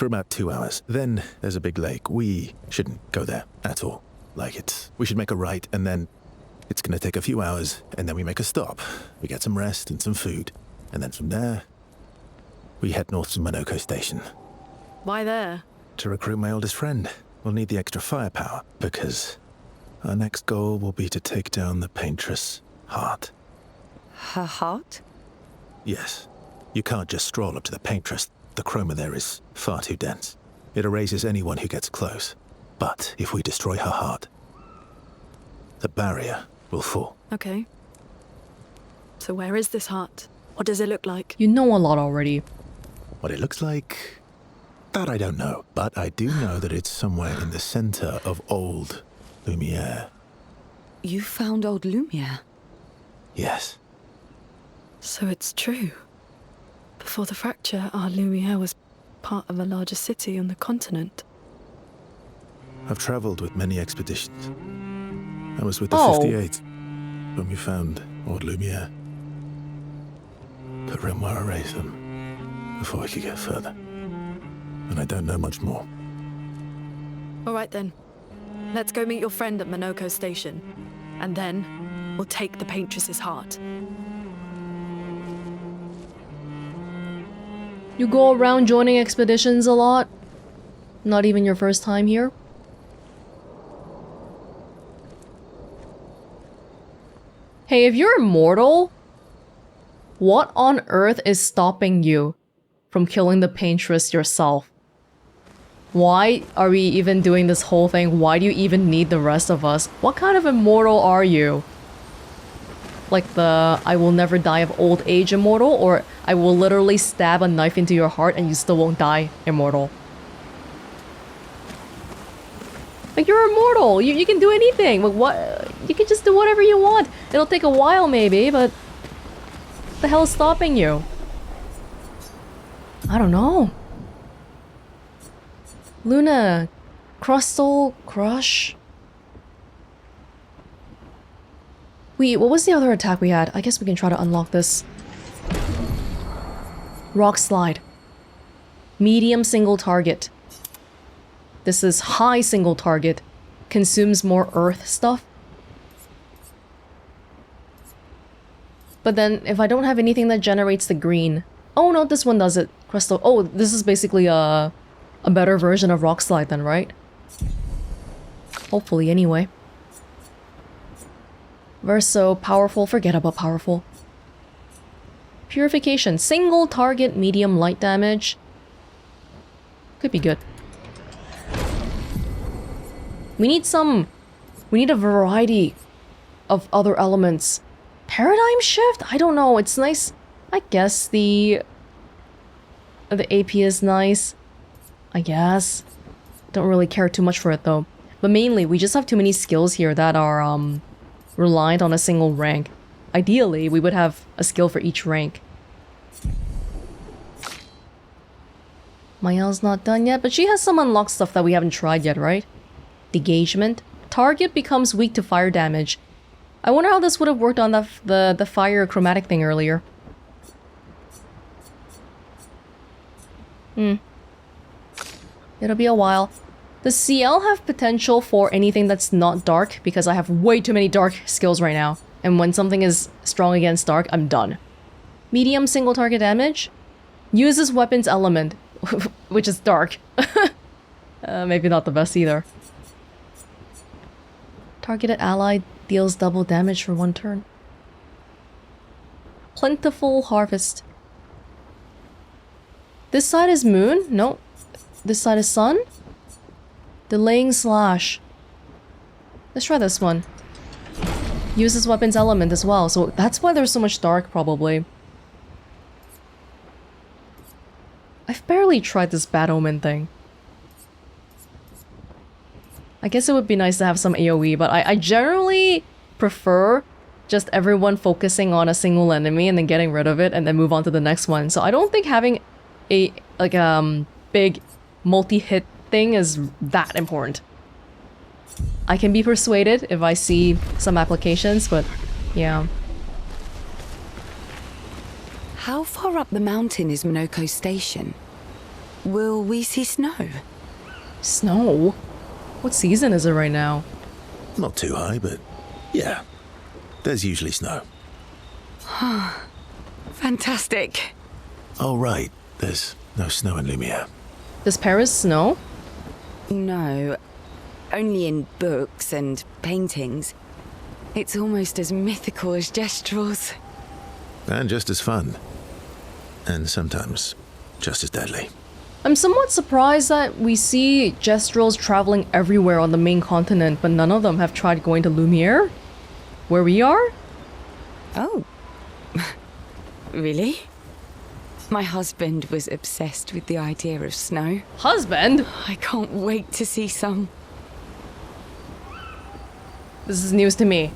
for about 2 hours. Then there's a big lake. We shouldn't go there at all. We should make a right, and then it's gonna take a few hours, and then we make a stop. We get some rest and some food, and then from there, we head north to Monoko Station. Why there? To recruit my oldest friend. We'll need the extra firepower, because our next goal will be to take down the Paintress heart. Her heart? Yes. You can't just stroll up to the Paintress. The chroma there is far too dense. It erases anyone who gets close. But if we destroy her heart, the barrier will fall. Okay. So where is this heart? What does it look like? You know a lot already. What it looks like, that I don't know. But I do know that it's somewhere in the center of old Lumiere. You found old Lumiere? Yes. So it's true. Before the fracture, our Lumiere was part of a larger city on the continent. I've traveled with many expeditions. I was with the 58th when we found old Lumiere. But Renoir erased them before we could get further. And I don't know much more. All right then. Let's go meet your friend at Monoko Station. And then we'll take the Paintress's heart. You go around joining expeditions a lot? Not even your first time here? Hey, if you're immortal, what on earth is stopping you from killing the Paintress yourself? Why are we even doing this whole thing? Why do you even need the rest of us? What kind of immortal are you? Like the I will never die of old age immortal, or I will literally stab a knife into your heart and you still won't die immortal? Like, you're immortal. You can do anything. Like, what? You can just do whatever you want. It'll take a while maybe, but what the hell is stopping you? I don't know. Luna, Crustal, Crush. Wait, what was the other attack we had? I guess we can try to unlock this. Rock Slide. Medium single target. This is high single target. Consumes more earth stuff. But then, if I don't have anything that generates the green... Oh no, this one does it. Crystal. Oh, this is basically a better version of Rock Slide then, right? Hopefully, anyway. Verso, powerful. Forget about powerful. Purification. Single target, medium light damage. Could be good. We need a variety of other elements. Paradigm shift? I don't know. It's nice. I guess the AP is nice. I guess. Don't really care too much for it though. But mainly, we just have too many skills here that are reliant on a single rank. Ideally, we would have a skill for each rank. Maelle's not done yet, but she has some unlocked stuff that we haven't tried yet, right? Degagement. Target becomes weak to fire damage. I wonder how this would have worked on the fire chromatic thing earlier. It'll be a while. Does Sciel have potential for anything that's not dark? Because I have way too many dark skills right now. And when something is strong against dark, I'm done. Medium single target damage. Uses weapons element. Which is dark. Maybe not the best either. Targeted ally deals double damage for 1 turn. Plentiful harvest. This side is moon? No. This side is sun? Delaying slash. Let's try this one. Uses weapons element as well, so that's why there's so much dark, probably. I've barely tried this Bad Omen thing. I guess it would be nice to have some AoE, but I generally prefer just everyone focusing on a single enemy and then getting rid of it and then move on to the next one. So I don't think having a big multi-hit thing is that important. I can be persuaded if I see some applications, but yeah. How far up the mountain is Monoko Station? Will we see snow? Snow? What season is it right now? Not too high, but yeah. There's usually snow. Fantastic. Oh, right. There's no snow in Lumiere. Does Paris snow? No, only in books and paintings. It's almost as mythical as Gestrels. And just as fun. And sometimes just as deadly. I'm somewhat surprised that we see Gestrels traveling everywhere on the main continent, but none of them have tried going to Lumiere? Where we are? Oh. Really? My husband was obsessed with the idea of snow. Husband? I can't wait to see some. This is news to me.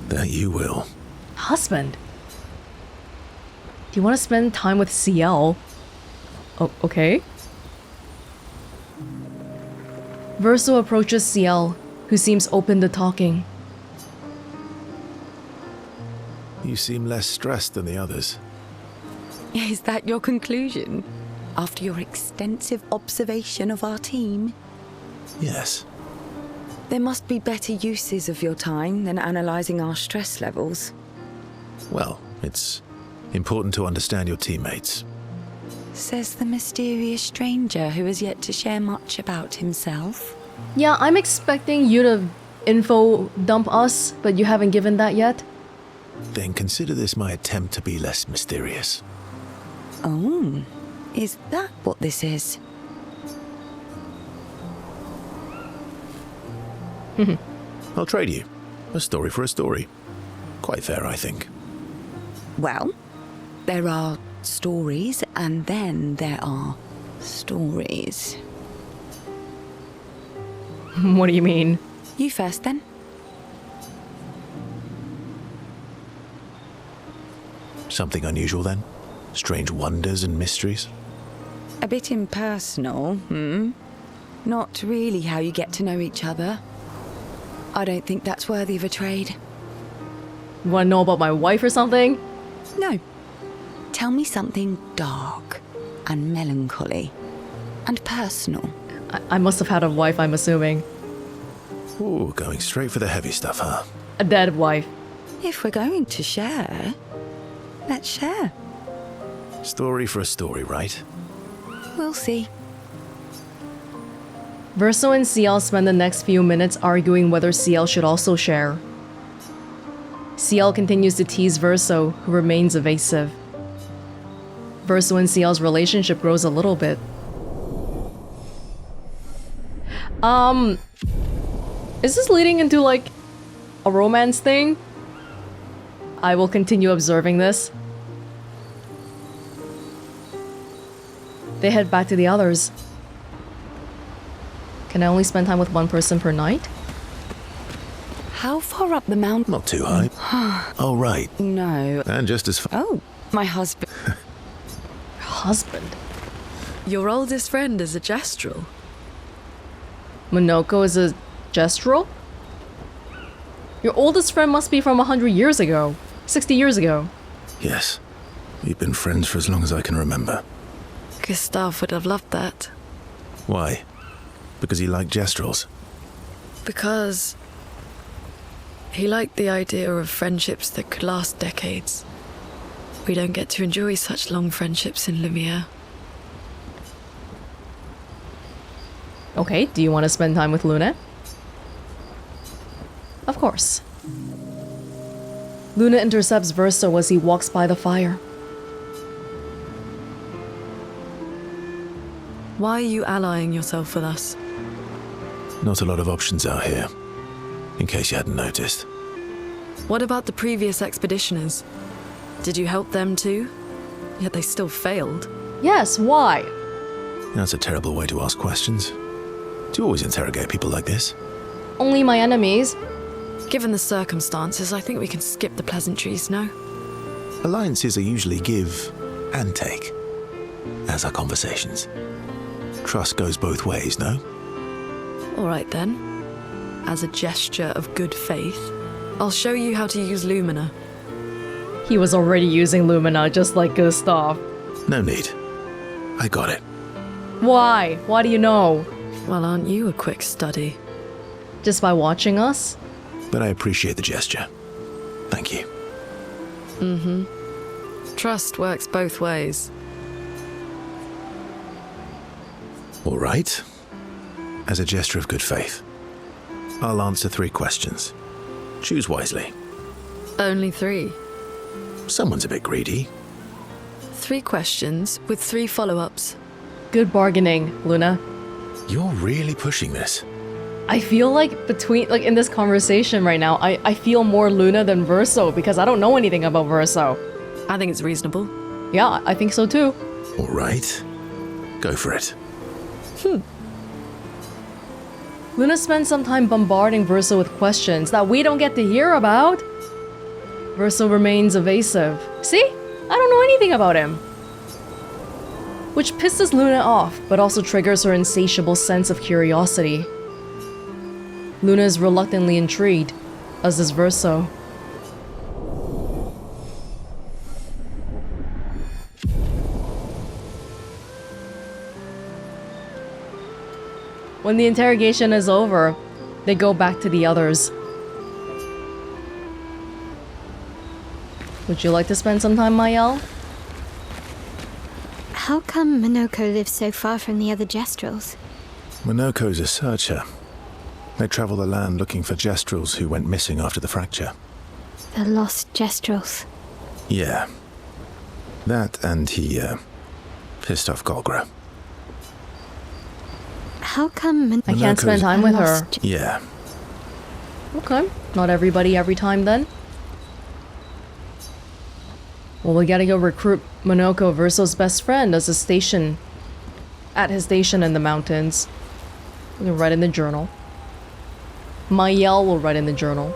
That you will. Husband? Do you want to spend time with Sciel? Oh, okay. Verso approaches Sciel, who seems open to talking. You seem less stressed than the others. Is that your conclusion? After your extensive observation of our team? Yes. There must be better uses of your time than analysing our stress levels. Well, it's important to understand your teammates. Says the mysterious stranger who has yet to share much about himself. Yeah, I'm expecting you to info dump us, but you haven't given that yet. Then consider this my attempt to be less mysterious. Oh, is that what this is? I'll trade you. A story for a story. Quite fair, I think. Well, there are stories, and then there are stories. What do you mean? You first, then. Something unusual then? Strange wonders and mysteries? A bit impersonal, Not really how you get to know each other. I don't think that's worthy of a trade. You want to know about my wife or something? No. Tell me something dark and melancholy and personal. I must have had a wife, I'm assuming. Ooh, going straight for the heavy stuff, huh? A dead wife. If we're going to share, let's share. Story for a story, right? We'll see. Verso and Sciel spend the next few minutes arguing whether Sciel should also share. Sciel continues to tease Verso, who remains evasive. Verso and Sciel's relationship grows a little bit. Is this leading into like a romance thing? I will continue observing this. They head back to the others. Can I only spend time with one person per night? How far up the mountain? Not too high. Oh, right. No. And just as far. Oh, my husband. Husband? Your oldest friend is a Gestrel. Monoko is a Gestrel? Your oldest friend must be from 100 years ago. 60 years ago. Yes. We've been friends for as long as I can remember. Gustav would have loved that. Why? Because he liked Gestrels? Because he liked the idea of friendships that could last decades. We don't get to enjoy such long friendships in Lumiere. Okay, do you want to spend time with Lune? Of course. Lune intercepts Verso as he walks by the fire. Why are you allying yourself with us? Not a lot of options out here, in case you hadn't noticed. What about the previous expeditioners? Did you help them too? Yet they still failed. Yes, why? That's a terrible way to ask questions. Do you always interrogate people like this? Only my enemies. Given the circumstances, I think we can skip the pleasantries, no? Alliances are usually give and take, as are conversations. Trust goes both ways, no? All right then. As a gesture of good faith, I'll show you how to use Lumina. He was already using Lumina just like Gustav. No need. I got it. Why? Why do you know? Well, aren't you a quick study? Just by watching us? But I appreciate the gesture. Thank you. Trust works both ways. All right. As a gesture of good faith, I'll answer 3 questions. Choose wisely. Only 3. Someone's a bit greedy. 3 questions with 3 follow-ups. Good bargaining, Luna. You're really pushing this. I feel like in this conversation right now, I feel more Luna than Verso because I don't know anything about Verso. I think it's reasonable. Yeah, I think so too. All right. Go for it. Luna spends some time bombarding Verso with questions that we don't get to hear about. Verso remains evasive. See? I don't know anything about him. Which pisses Luna off, but also triggers her insatiable sense of curiosity. Luna is reluctantly intrigued, as is Verso. When the interrogation is over, they go back to the others. Would you like to spend some time, Maelle? How come Minoko lives so far from the other Gestrels? Minoko's a searcher. They travel the land looking for Gestrels who went missing after the fracture. The lost Gestrels. Yeah. That and he, pissed off Golgra. How come I can't spend time with her. Yeah. Okay, not everybody every time then. Well, we gotta go recruit Minoko, Verso's best friend, as his station. At his station in the mountains. We can write in the journal. Maelle will write in the journal.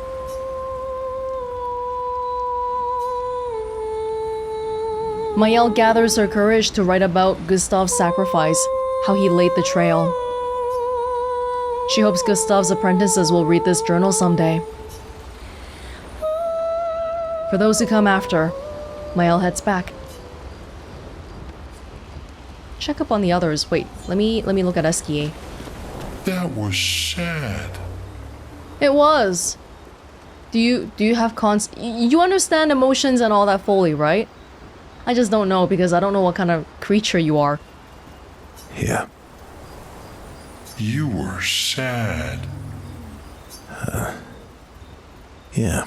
Maelle gathers her courage to write about Gustav's sacrifice, how he laid the trail. She hopes Gustav's apprentices will read this journal someday. For those who come after, Maelle heads back. Check up on the others. Wait, let me look at Esquie. That was sad. It was. Do you have you understand emotions and all that fully, right? I just don't know because I don't know what kind of creature you are. Yeah. You were sad. Yeah.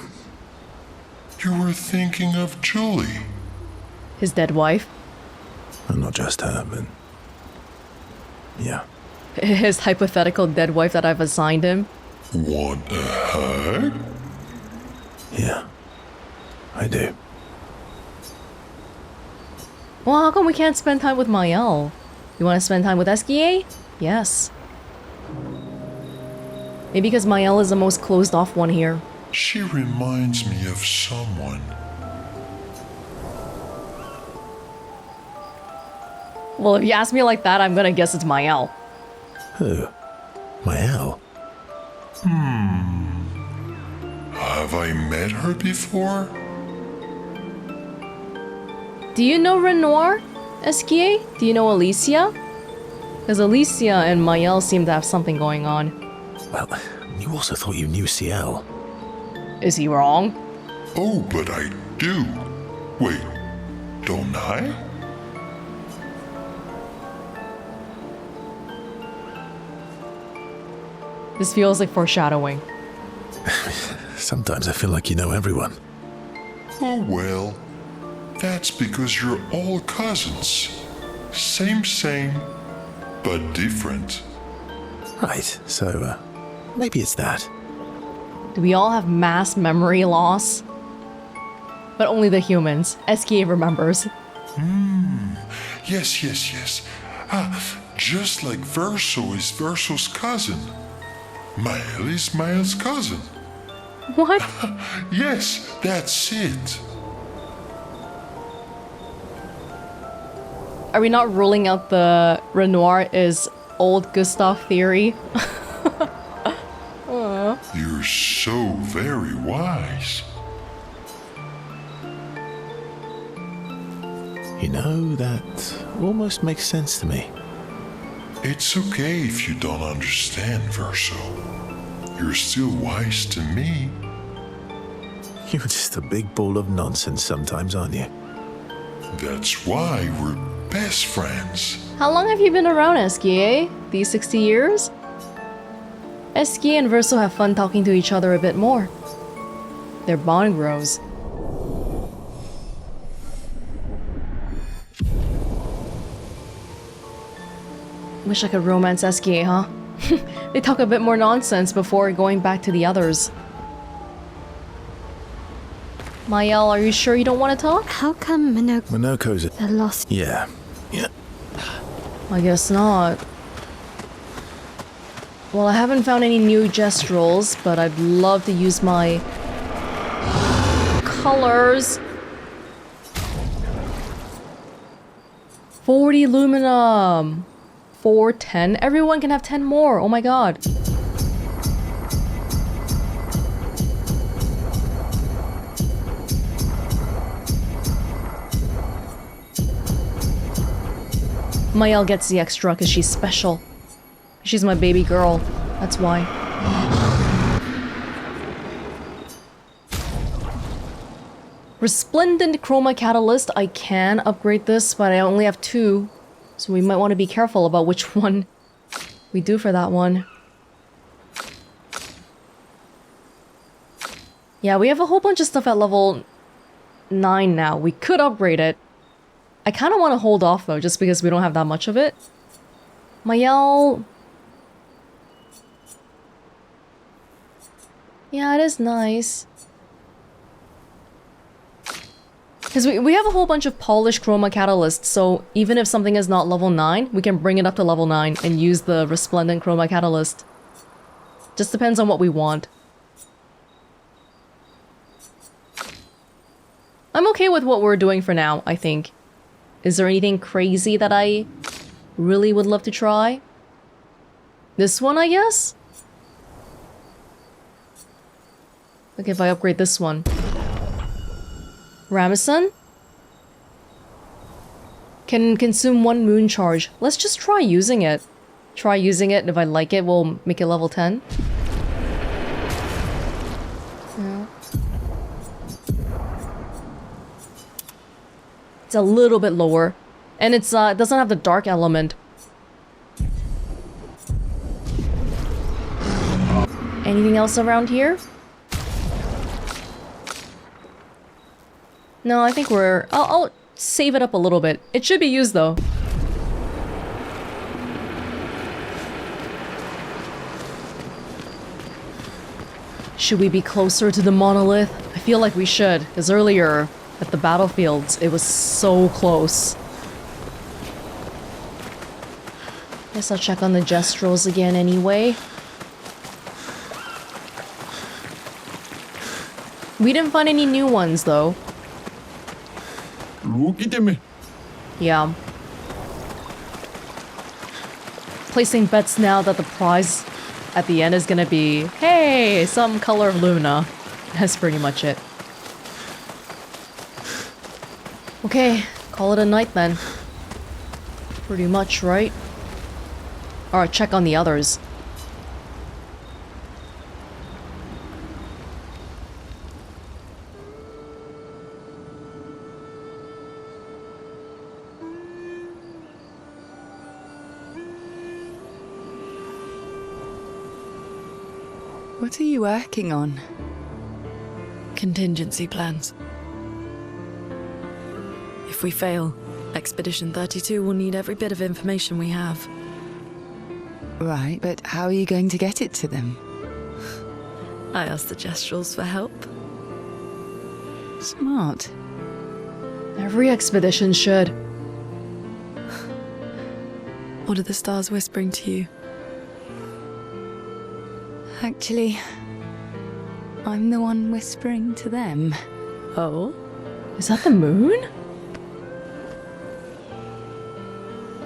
You were thinking of Julie. His dead wife. And not just her, but... yeah. His hypothetical dead wife that I've assigned him. Want a hug? Yeah. I do. Well, how come we can't spend time with Maelle? You want to spend time with Esquie? Yes. Maybe because Maelle is the most closed off one here. She reminds me of someone. Well, if you ask me like that, I'm gonna guess it's Maelle. Who? Maelle? Have I met her before? Do you know Renoir, Esquie? Do you know Alicia? Because Alicia and Maelle seem to have something going on. Well, you also thought you knew Sciel. Is he wrong? Oh, but I do. Wait, don't I? This feels like foreshadowing. Sometimes I feel like you know everyone. Oh well, that's because you're all cousins. Same, but different. Right, so, maybe it's that. Do we all have mass memory loss? But only the humans. Esquie remembers. Yes. Just like Verso is Verso's cousin. Maelle is Maelle's cousin. What? Yes, that's it. Are we not ruling out the Renoir is old Gustav theory? You're so very wise. You know, that almost makes sense to me. It's okay if you don't understand, Verso. You're still wise to me. You're just a big ball of nonsense sometimes, aren't you? That's why we're best friends. How long have you been around, Esquie, eh? These 60 years? Esquie and Verso have fun talking to each other a bit more. Their bond grows. Wish I could romance Esquie, huh? They talk a bit more nonsense before going back to the others. Maelle, are you sure you don't want to talk? How come Minoko's the lost? Yeah. I guess not. Well, I haven't found any new gestrels, but I'd love to use my colors. 40 aluminum. 410. Everyone can have 10 more. Oh my god. Maelle gets the extra because she's special. She's my baby girl. That's why. Resplendent Chroma Catalyst. I can upgrade this, but I only have 2. So we might want to be careful about which one we do for that one. Yeah, we have a whole bunch of stuff at level 9 now. We could upgrade it. I kind of want to hold off though, just because we don't have that much of it. Maelle... Yeah, it is nice. Because we have a whole bunch of polished chroma catalysts, so even if something is not level 9, we can bring it up to level 9 and use the resplendent chroma catalyst. Just depends on what we want. I'm okay with what we're doing for now, I think. Is there anything crazy that I really would love to try? This one, I guess? Okay, if I upgrade this one. Ramison? Can consume 1 moon charge. Let's just try using it. Try using it, and if I like it, we'll make it level 10. Yeah. It's a little bit lower. And it's it doesn't have the dark element. Anything else around here? No, I think we're... I'll save it up a little bit. It should be used, though. Should we be closer to the monolith? I feel like we should, because earlier at the battlefields, it was so close. Guess I'll check on the gestrels again anyway. We didn't find any new ones, though. Yeah. Placing bets now that the prize at the end is gonna be, hey, some color of Luna. That's pretty much it. Okay, call it a night then. Pretty much, right? Alright, check on the others. What are you working on? Contingency plans. If we fail, Expedition 32 will need every bit of information we have. Right, but how are you going to get it to them? I asked the Gestrels for help. Smart. Every expedition should. What are the stars whispering to you? Actually, I'm the one whispering to them. Oh? Is that the moon?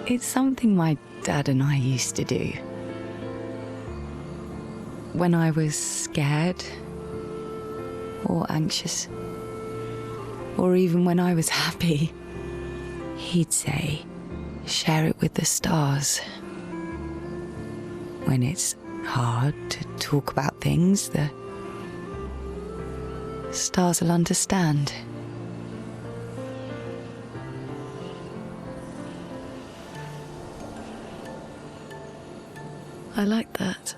It's something my dad and I used to do. When I was scared, or anxious, or even when I was happy. He'd say, share it with the stars. When it's hard to talk about things, the stars will understand. I like that.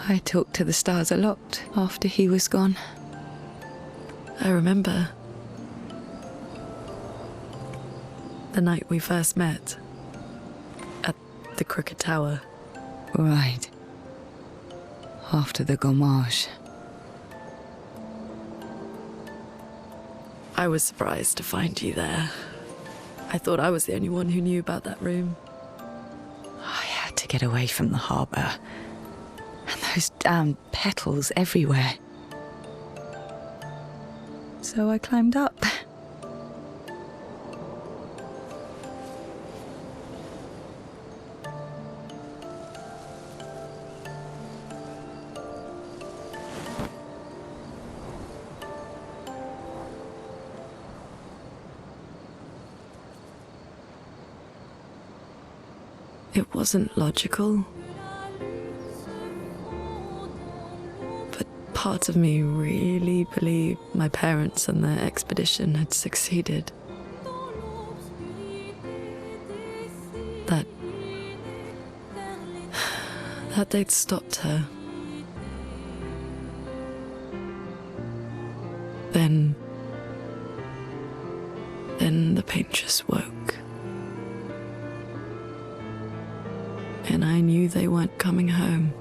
I talked to the stars a lot after he was gone. I remember the night we first met at the Crooked Tower. Right. After the gommage. I was surprised to find you there. I thought I was the only one who knew about that room. I had to get away from the harbour. And those damn petals everywhere. So I climbed up. It wasn't logical. But part of me really believed my parents and their expedition had succeeded. That they'd stopped her. Then the Paintress woke. And I knew they weren't coming home.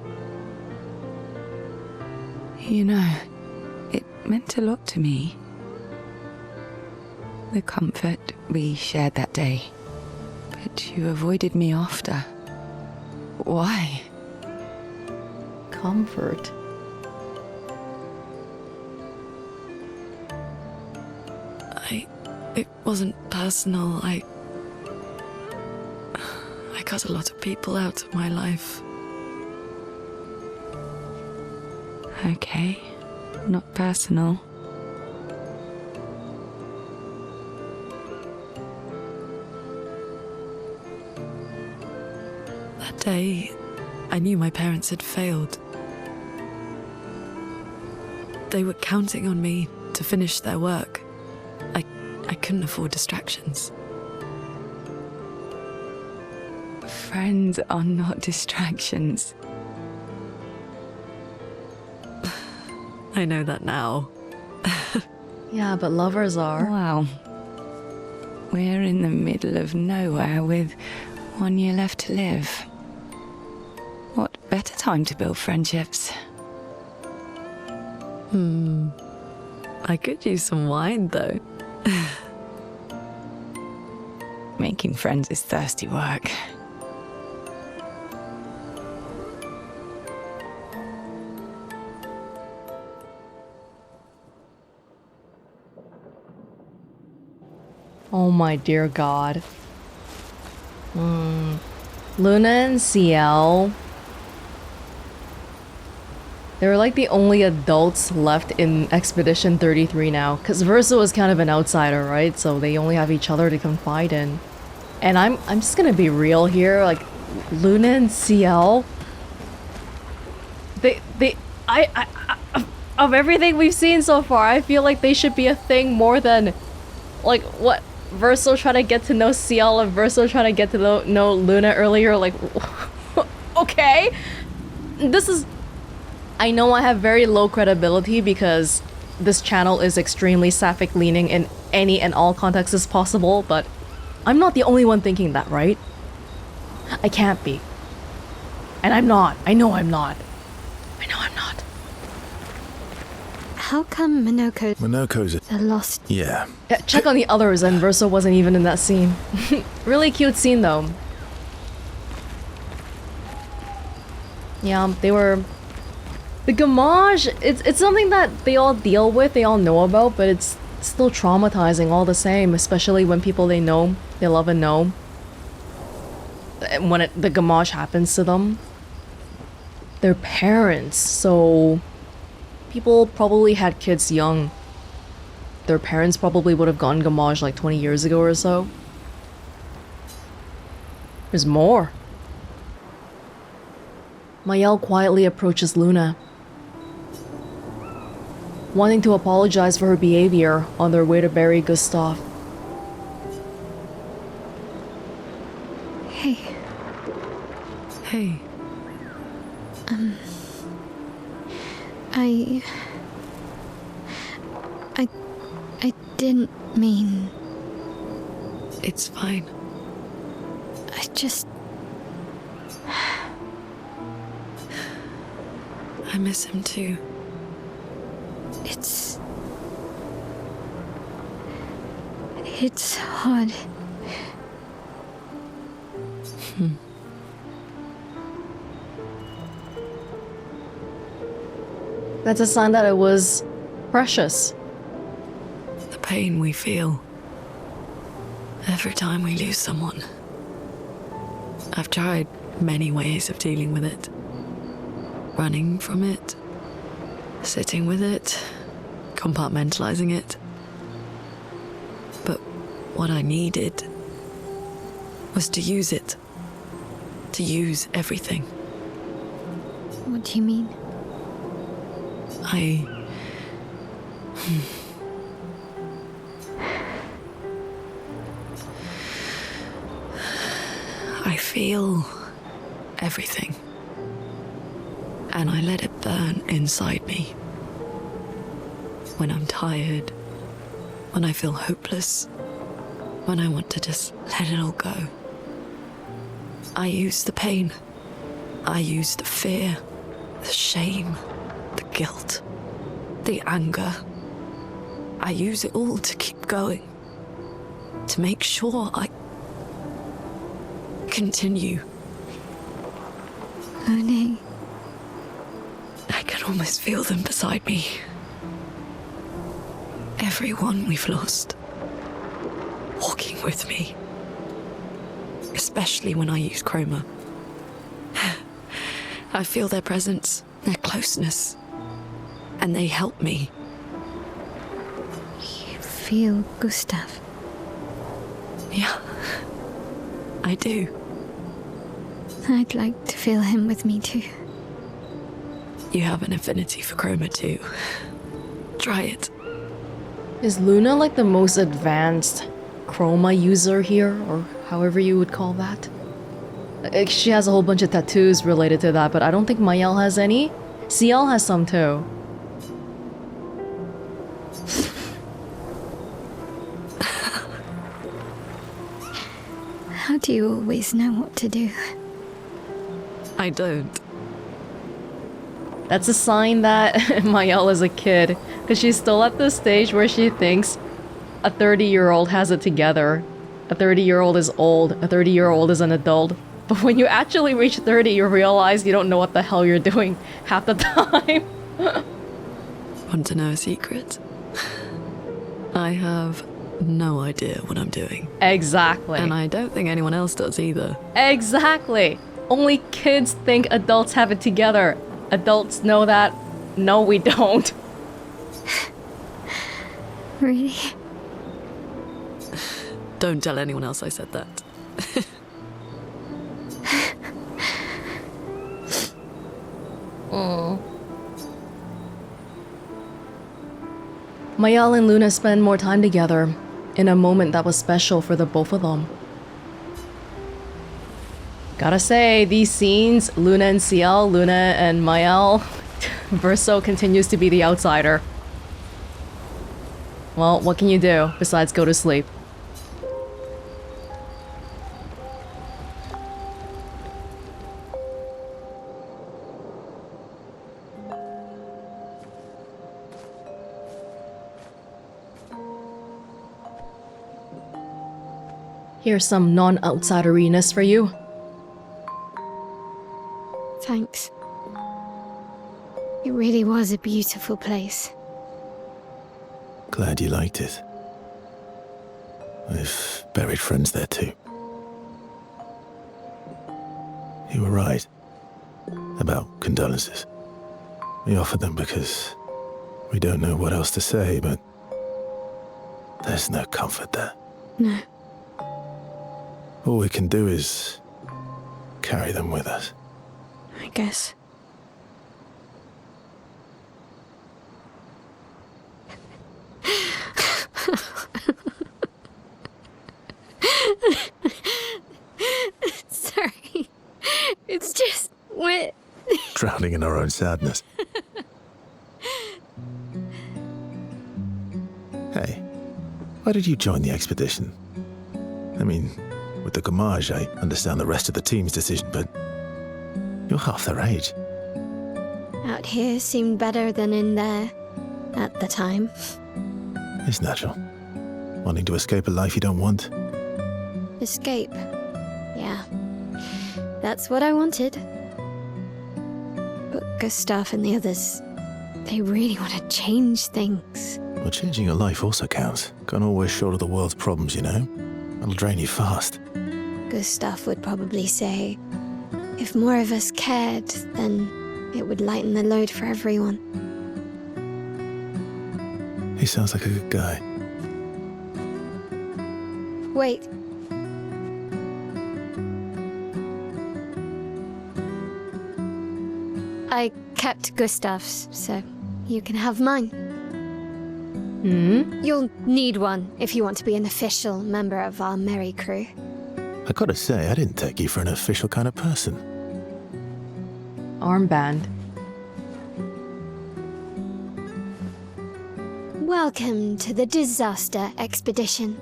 You know, it meant a lot to me. The comfort we shared that day. But you avoided me after. Why? Comfort. It wasn't personal. I cut a lot of people out of my life. Okay, not personal. That day, I knew my parents had failed. They were counting on me to finish their work. I couldn't afford distractions. Friends are not distractions. I know that now. Yeah, but lovers are. Wow. We're in the middle of nowhere with 1 year left to live. What better time to build friendships? I could use some wine, though. Making friends is thirsty work. Oh my dear god. Lune and Sciel. They're like the only adults left in Expedition 33 now. Because Verso is kind of an outsider, right? So they only have each other to confide in. And I'm just gonna be real here, like, Lune and Sciel. I of everything we've seen so far, I feel like they should be a thing more than, like, what Verso trying to get to know Sciel and Verso trying to get to know Luna earlier. Like, okay, this is. I know I have very low credibility because this channel is extremely sapphic leaning in any and all contexts possible, but I'm not the only one thinking that, right? I can't be. And I'm not. I know I'm not. I know I'm not. How come Minoko's the lost? Yeah. Check on the others, and Verso wasn't even in that scene. Really cute scene, though. Yeah, they were... The gommage, it's something that they all deal with, they all know about, but it's still traumatizing all the same, especially when people they know, they love and know. And when the gommage happens to them. Their parents, so people probably had kids young. Their parents probably would have gone Gamage like 20 years ago or so. There's more. Maelle quietly approaches Luna, wanting to apologize for her behavior on their way to bury Gustav. Hey. Hey, I didn't mean... it's fine. I just... I miss him too. It's hard. That's a sign that it was precious. The pain we feel every time we lose someone. I've tried many ways of dealing with it. Running from it, sitting with it, compartmentalizing it. But what I needed was to use it. To use everything. What do you mean? I feel everything. And I let it burn inside me. When I'm tired, when I feel hopeless, when I want to just let it all go. I use the pain. I use the fear, the shame, the guilt, the anger. I use it all to keep going. To make sure I continue. Lune. I can almost feel them beside me. Everyone we've lost. Walking with me. Especially when I use chroma. I feel their presence, their closeness. And they help me. You feel Gustav? Yeah, I do. I'd like to feel him with me too. You have an affinity for chroma too. Try it. Is Luna like the most advanced chroma user here, or however you would call that? She has a whole bunch of tattoos related to that, but I don't think Maelle has any. Sciel has some too. How do you always know what to do? I don't. That's a sign that Maelle is a kid, because she's still at the stage where she thinks a 30-year-old has it together. A 30-year-old is old, a 30-year-old is an adult. But when you actually reach 30, you realize you don't know what the hell you're doing half the time. Want to know a secret? I have no idea what I'm doing. Exactly. And I don't think anyone else does either. Exactly. Only kids think adults have it together. Adults know that. No, we don't. Really? Don't tell anyone else I said that. Maelle and Luna spend more time together in a moment that was special for the both of them. Gotta say, these scenes, Luna and Sciel, Luna and Maelle, Verso continues to be the outsider. Well, what can you do besides go to sleep? Here's some non-outsideriness for you. Thanks. It really was a beautiful place. Glad you liked it. We've buried friends there too. You were right about condolences. We offered them because We don't know what else to say, but there's no comfort there. No. All we can do is carry them with us. I guess. Sorry. It's just wet. Drowning in our own sadness. Hey, why did you join the expedition? I mean, with the Gommage, I understand the rest of the team's decision, but you're half their age. Out here seemed better than in there at the time. It's natural. Wanting to escape a life you don't want. Escape. Yeah. That's what I wanted. But Gustav and the others, they really want to change things. Well, changing your life also counts. Can't always shoulder the world's problems, you know? It'll drain you fast. Gustav would probably say, if more of us cared, then it would lighten the load for everyone. He sounds like a good guy. Wait. I kept Gustav's, so you can have mine. You'll need one if you want to be an official member of our merry crew. I gotta say, I didn't take you for an official kind of person. Armband. Welcome to the disaster expedition.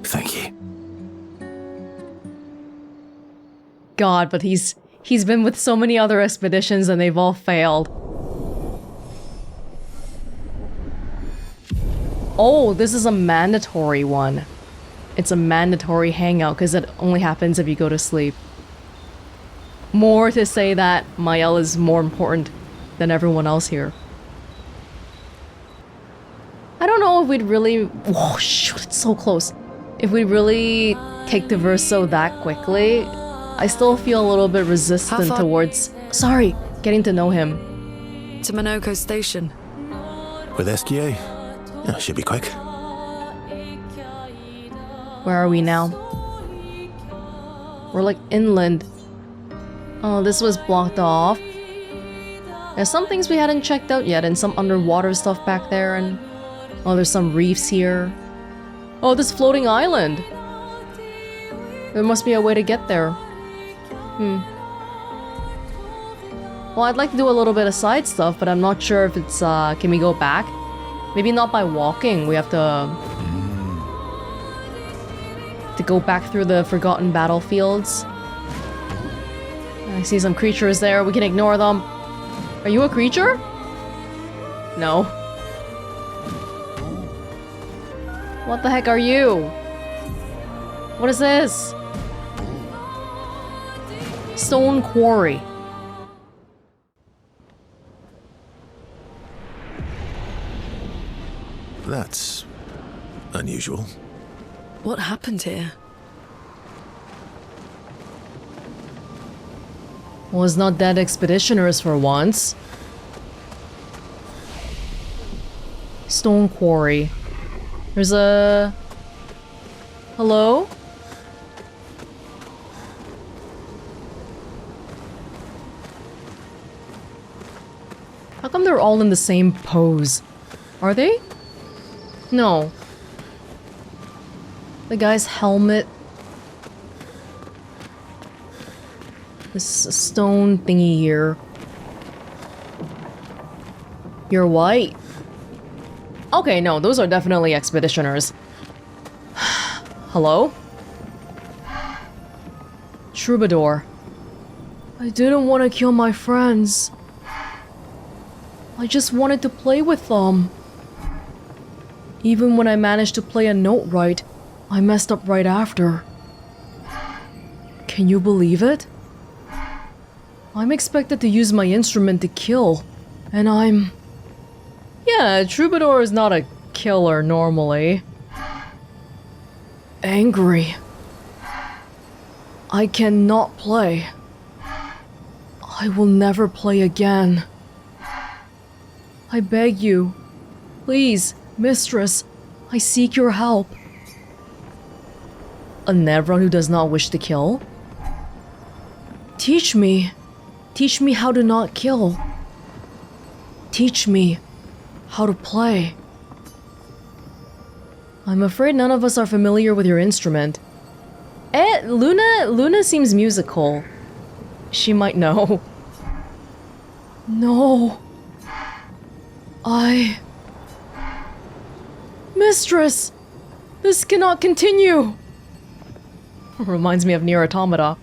Thank you. God, but he's been with so many other expeditions and they've all failed. Oh, this is a mandatory one. It's a mandatory hangout because it only happens if you go to sleep. More to say that Maelle is more important than everyone else here. I don't know if we'd really... Whoa, shoot, it's so close. If we really take the Verso that quickly, I still feel a little bit resistant towards... Sorry, getting to know him. To Minoko Station. With Esquie? Yeah, should be quick. Where are we now? We're like inland. Oh, this was blocked off. There's some things we hadn't checked out yet and some underwater stuff back there and... Oh, there's some reefs here. Oh, this floating island. There must be a way to get there. Well, I'd like to do a little bit of side stuff, but I'm not sure if it's, can we go back? Maybe not by walking, we have to go back through the forgotten battlefields. I see some creatures there, we can ignore them. Are you a creature? No. What the heck are you? What is this? Stone Quarry. That's unusual. What happened here? Was not dead expeditioners for once. Stone Quarry. There's a... Hello? How come they're all in the same pose? Are they? No. The guy's helmet. This stone thingy here. You're white. Okay, no, those are definitely expeditioners. Hello? Troubadour. I didn't want to kill my friends. I just wanted to play with them. Even when I managed to play a note right, I messed up right after. Can you believe it? I'm expected to use my instrument to kill, and I'm... Yeah, Troubadour is not a killer normally. Angry. I cannot play. I will never play again. I beg you. Please, mistress, I seek your help. A Nevron who does not wish to kill? Teach me. Teach me how to not kill. Teach me how to play. I'm afraid none of us are familiar with your instrument. Luna seems musical. She might know. No. Mistress! This cannot continue! Reminds me of Nier Automata.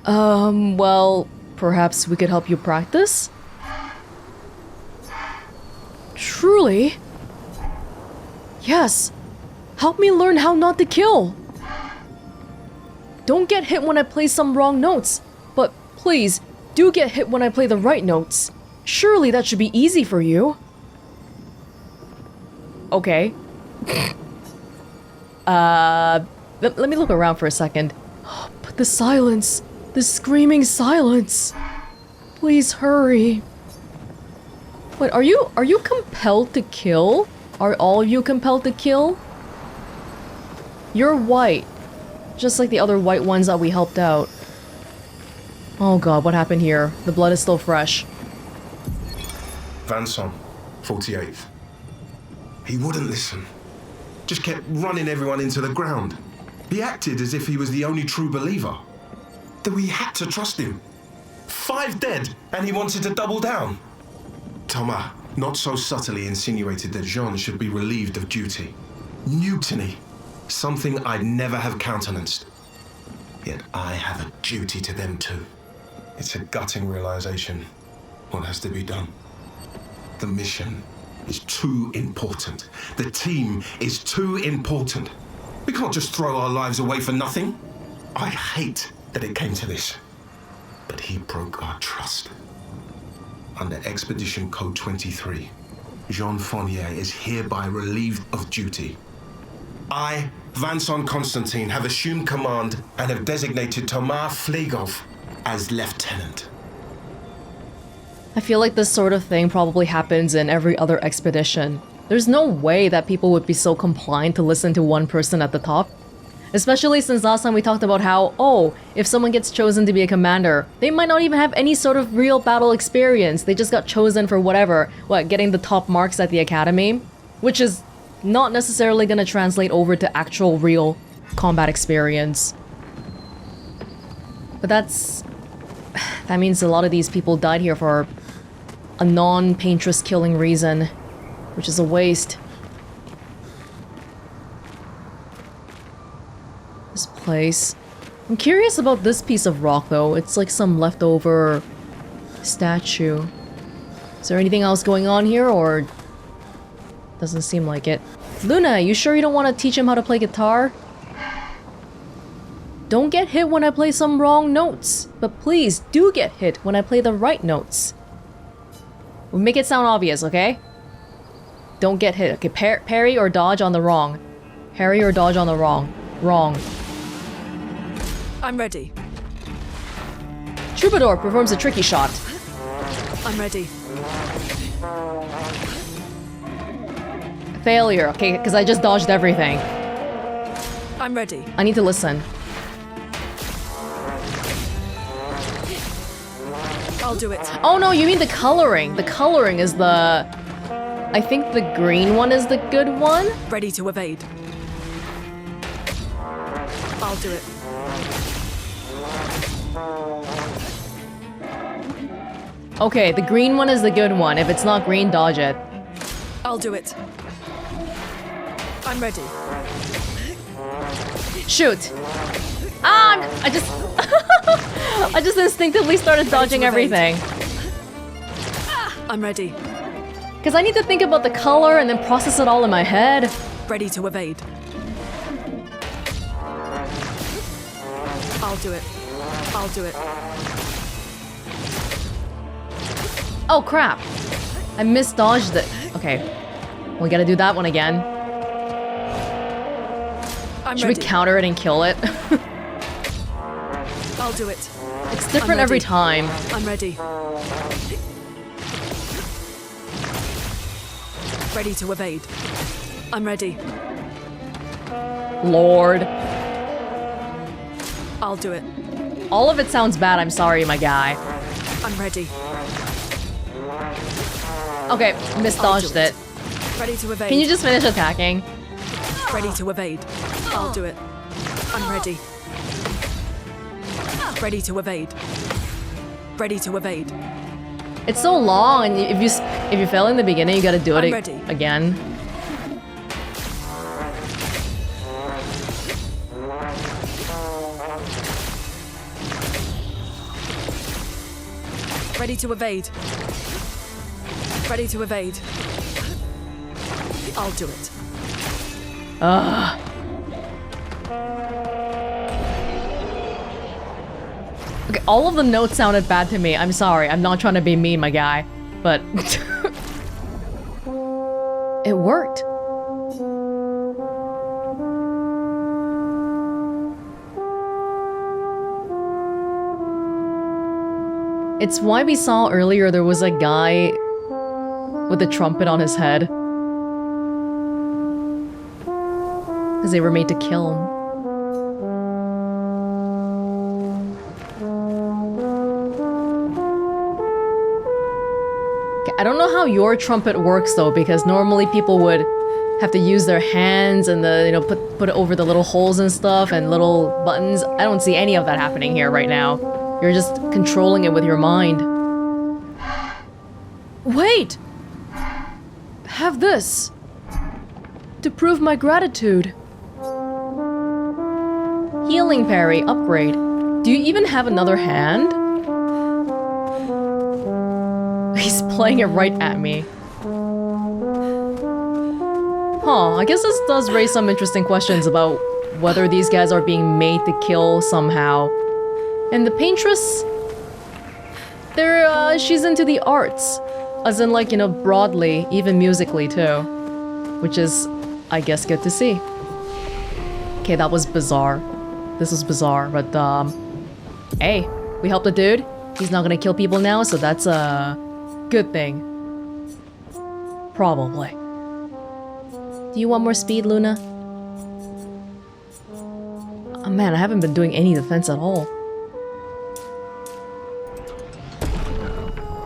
Well, perhaps we could help you practice? Truly? Yes. Help me learn how not to kill. Don't get hit when I play some wrong notes, but please, do get hit when I play the right notes. Surely that should be easy for you. Okay. Let me look around for a second. But the silence, the screaming silence. Please hurry. Wait, are you compelled to kill? Are all of you compelled to kill? You're white. Just like the other white ones that we helped out. Oh god, what happened here? The blood is still fresh. Vanson, 48th. He wouldn't listen. Just kept running everyone into the ground. He acted as if he was the only true believer. That we had to trust him. 5 dead, and he wanted to double down. Thomas, not so subtly insinuated that Jean should be relieved of duty. Mutiny. Something I'd never have countenanced. Yet I have a duty to them too. It's a gutting realization. What has to be done? The mission is too important. The team is too important. We can't just throw our lives away for nothing. I hate that it came to this. But he broke our trust. Under Expedition Code 23, Jean Fournier is hereby relieved of duty. I, Vanson Constantine, have assumed command and have designated Thomas Flegov as lieutenant. I feel like this sort of thing probably happens in every other expedition. There's no way that people would be so compliant to listen to one person at the top. Especially since last time we talked about how, oh, if someone gets chosen to be a commander, they might not even have any sort of real battle experience. They just got chosen for whatever, getting the top marks at the academy, which is not necessarily gonna translate over to actual real combat experience. But that means a lot of these people died here for a non-Paintress killing reason, which is a waste. This place. I'm curious about this piece of rock though. It's like some leftover statue. Is there anything else going on here, or doesn't seem like it? Luna, you sure you don't want to teach him how to play guitar? Don't get hit when I play some wrong notes, but please do get hit when I play the right notes. We'll make it sound obvious, okay? Don't get hit. Okay, parry or dodge on the wrong. Parry or dodge on the wrong. Wrong. I'm ready. Troubadour performs a tricky shot. I'm ready. Failure. Okay, because I just dodged everything. I'm ready. I need to listen. I'll do it. Oh no, you mean the coloring. The coloring is the... I think the green one is the good one? Ready to evade. I'll do it. Okay, the green one is the good one. If it's not green, dodge it. I'll do it. I'm ready. Shoot! Ah! I just... I just instinctively started dodging everything. I'm ready. Because I need to think about the color and then process it all in my head. Ready to evade. I'll do it. I'll do it. Oh crap! I misdodged it. Okay. We gotta do that one again. Should we counter it and kill it? I'll do it. It's different every time. I'm ready. Ready to evade. I'm ready. Lord. I'll do it. All of it sounds bad, I'm sorry, my guy. I'm ready. Okay, misdodged it. Ready to evade. Can you just finish attacking? Ready to evade. I'll do it. I'm ready. Ready to evade. Ready to evade. It's so long, and if you fail in the beginning, you gotta do it I'm ready. again. Ready to evade. Ready to evade. I'll do it. Ugh. Okay, all of the notes sounded bad to me. I'm sorry. I'm not trying to be mean, my guy. But... it worked. It's why we saw earlier there was a guy with a trumpet on his head. Because they were made to kill him. Okay, I don't know how your trumpet works though, because normally people would have to use their hands and put it over the little holes and stuff and little buttons. I don't see any of that happening here right now. You're just controlling it with your mind. Wait! Have this. To prove my gratitude. Healing parry, upgrade. Do you even have another hand? He's playing it right at me. Huh, I guess this does raise some interesting questions about whether these guys are being made to kill somehow. And the Paintress, she's into the arts. As in, like, broadly, even musically too. Which is, I guess, good to see. Okay, that was bizarre. This was bizarre, but, hey, we helped the dude. He's not gonna kill people now, so that's a good thing. Probably. Do you want more speed, Luna? Oh man, I haven't been doing any defense at all.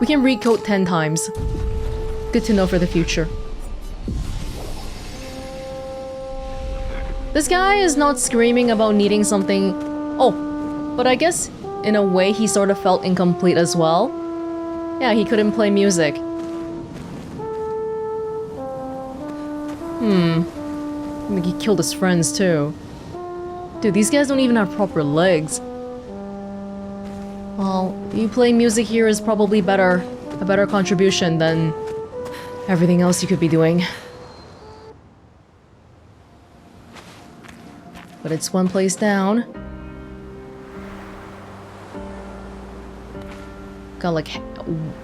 We can recode 10 times. Good to know for the future. This guy is not screaming about needing something... Oh, but I guess in a way he sort of felt incomplete as well. Yeah, he couldn't play music. I think he killed his friends too. Dude, these guys don't even have proper legs. Well, you playing music here is probably a better contribution than everything else you could be doing. But it's one place down. Got like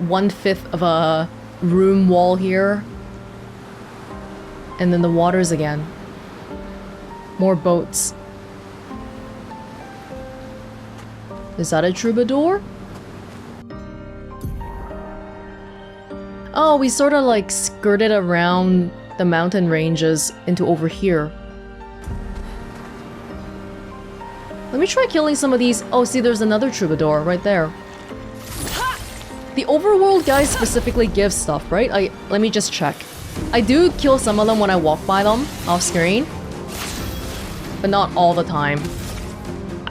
1/5 of a room wall here. And then the waters again. More boats. Is that a troubadour? Oh, we sort of like skirted around the mountain ranges into over here. Let me try killing some of these. Oh, see, there's another troubadour right there. The overworld guys specifically give stuff, right? Let me just check. I do kill some of them when I walk by them off screen, but not all the time.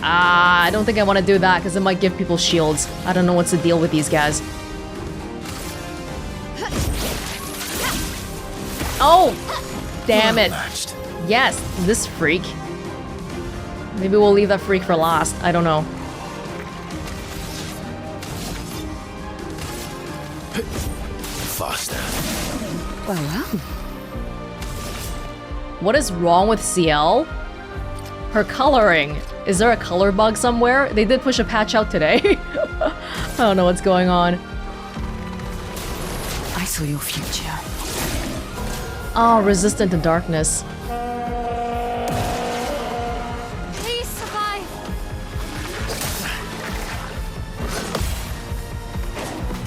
I don't think I want to do that because it might give people shields. I don't know what's the deal with these guys. Oh! Damn it. Yes, this freak. Maybe we'll leave that freak for last. I don't know. Faster. Well. What is wrong with Sciel? Her coloring. Is there a color bug somewhere? They did push a patch out today. I don't know what's going on. I saw your future. Oh, resistant to darkness. Please survive.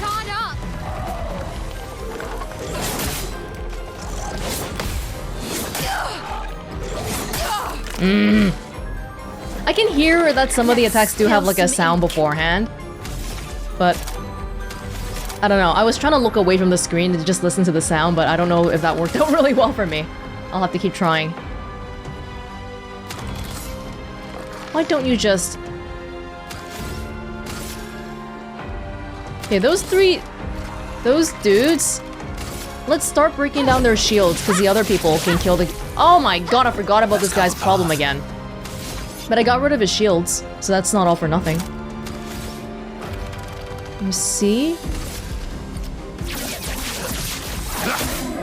Guard up. I can hear that some of the attacks do have like a sound beforehand, but I don't know. I was trying to look away from the screen to just listen to the sound, but I don't know if that worked out really well for me. I'll have to keep trying. Why don't you just... Okay, those dudes, let's start breaking down their shields, because the other people can kill the... Oh my god, I forgot about this guy's problem again. But I got rid of his shields, so that's not all for nothing. You see?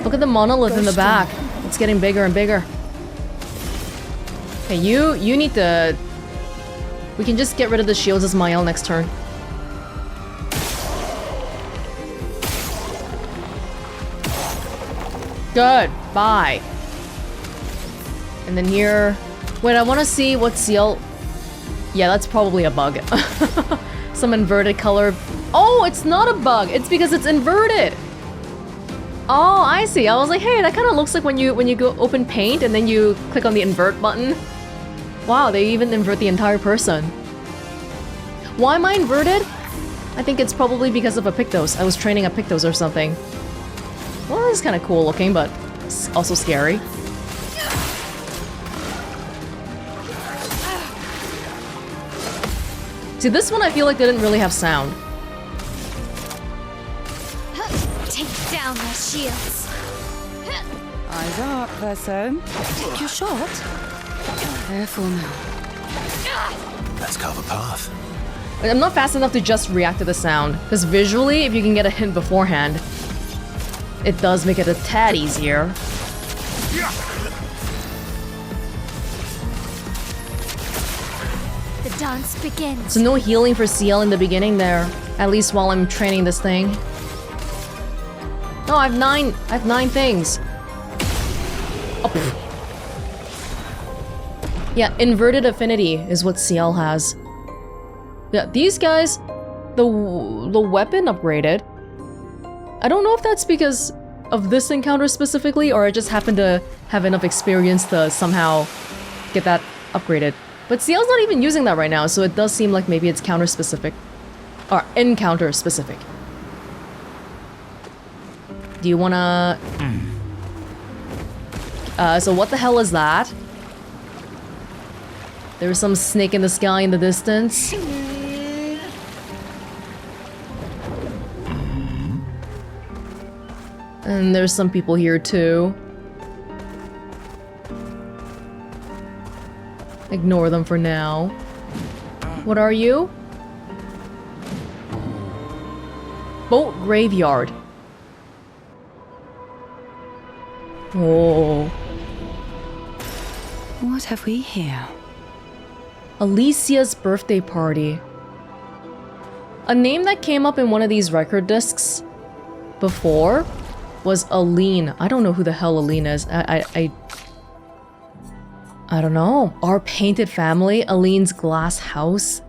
Look at the monolith in the back. It's getting bigger and bigger. Okay, you need to... We can just get rid of the shields as Maelle next turn. Good. Bye. And then here... Wait, I want to see what Sciel... Yeah, that's probably a bug. Some inverted color... Oh, it's not a bug! It's because it's inverted! Oh, I see. I was like, hey, that kind of looks like when you go open paint and then you click on the invert button. Wow, they even invert the entire person. Why am I inverted? I think it's probably because of a Pictos. I was training a Pictos or something. Well, this is kind of cool looking, but it's also scary. See, this one I feel like didn't really have sound. Take down their shields. Eyes up, person. Take your shot. Careful now. Let's carve a path. I'm not fast enough to just react to the sound, because visually, if you can get a hint beforehand, it does make it a tad easier. The dance begins. So no healing for Sciel in the beginning there, at least while I'm training this thing. No, I have nine things. Oh. Yeah, inverted affinity is what Sciel has. Yeah, these guys, the weapon upgraded. I don't know if that's because of this encounter specifically, or I just happen to have enough experience to somehow get that upgraded. But Sciel's not even using that right now, so it does seem like maybe it's counter-specific. Or encounter-specific. Do you wanna... so what the hell is that? There's some snake in the sky in the distance. And there's some people here too. Ignore them for now. What are you? Boat graveyard. Oh. What have we here? Alicia's birthday party. A name that came up in one of these record discs before was Aline. I don't know who the hell Aline is. I don't know. Our painted family, Aline's glass house.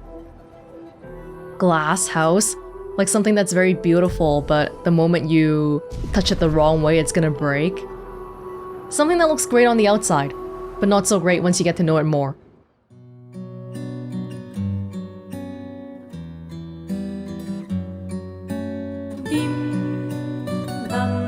Glass house? Like something that's very beautiful, but the moment you touch it the wrong way, it's gonna break. Something that looks great on the outside, but not so great once you get to know it more. Bang